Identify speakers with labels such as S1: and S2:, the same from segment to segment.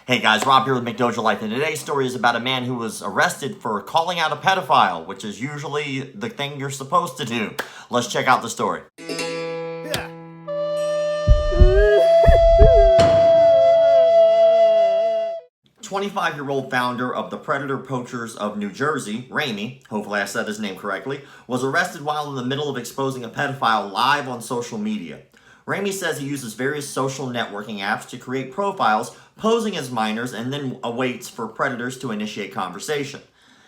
S1: Hey guys, Rob here with McDojoLife, and today's story is about a man who was arrested for calling out a pedophile, which is usually the thing you're supposed to do. Let's check out the story. 25-year-old founder of the Predator Poachers of New Jersey, Ramey, hopefully I said his name correctly, was arrested while in the middle of exposing a pedophile live on social media. Ramey says he uses various social networking apps to create profiles posing as minors and then awaits for predators to initiate conversation.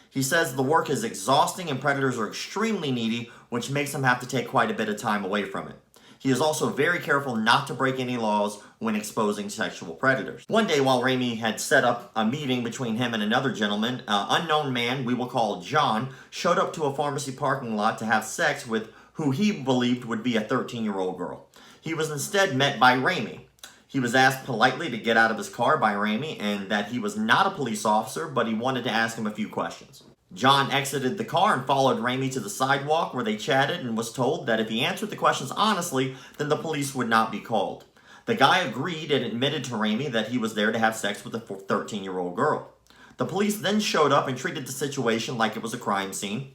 S1: He says the work is exhausting and predators are extremely needy, which makes him have to take quite a bit of time away from it. He is also very careful not to break any laws when exposing sexual predators. One day while Ramey had set up a meeting between him and another gentleman, an unknown man, we will call John, showed up to a pharmacy parking lot to have sex with who he believed would be a 13-year-old girl. He was instead met by Ramey. He was asked politely to get out of his car by Ramey and that he was not a police officer, but he wanted to ask him a few questions. John exited the car and followed Ramey to the sidewalk where they chatted and was told that if he answered the questions honestly, then the police would not be called. The guy agreed and admitted to Ramey that he was there to have sex with a 13-year-old girl. The police then showed up and treated the situation like it was a crime scene,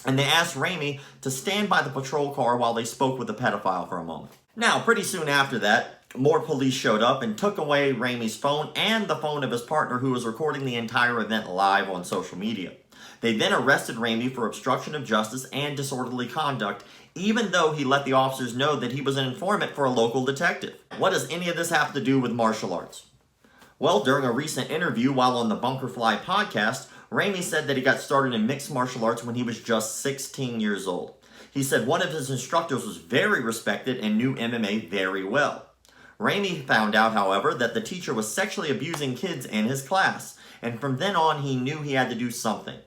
S1: and they asked Ramey to stand by the patrol car while they spoke with the pedophile for a moment. Now, pretty soon after that, more police showed up and took away Ramey's phone and the phone of his partner who was recording the entire event live on social media. They then arrested Ramey for obstruction of justice and disorderly conduct, even though he let the officers know that he was an informant for a local detective. What does any of this have to do with martial arts? Well, during a recent interview while on the Bunker Fly podcast, Ramey said that he got started in mixed martial arts when he was just 16 years old. He said one of his instructors was very respected and knew MMA very well. Ramey found out, however, that the teacher was sexually abusing kids in his class, and from then on he knew he had to do something.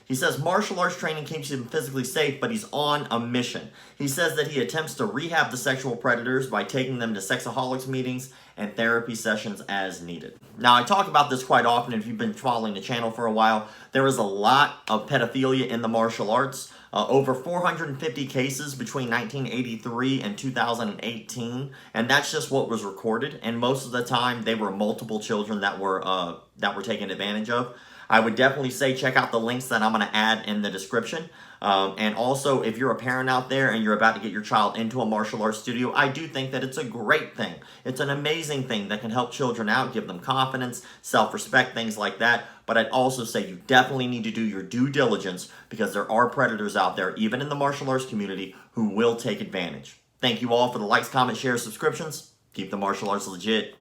S1: He says martial arts training keeps him physically safe, but he's on a mission. He says that he attempts to rehab the sexual predators by taking them to sexaholics meetings and therapy sessions as needed. Now, I talk about this quite often if you've been following the channel for a while. There is a lot of pedophilia in the martial arts. Over 450 cases between 1983 and 2018, and that's just what was recorded. And most of the time, they were multiple children that were taken advantage of. I would definitely say check out the links that I'm going to add in the description. And also, if you're a parent out there and you're about to get your child into a martial arts studio, I do think that it's a great thing. It's an amazing thing that can help children out, give them confidence, self-respect, things like that. But I'd also say you definitely need to do your due diligence because there are predators out there, even in the martial arts community, who will take advantage. Thank you all for the likes, comments, shares, subscriptions. Keep the martial arts legit.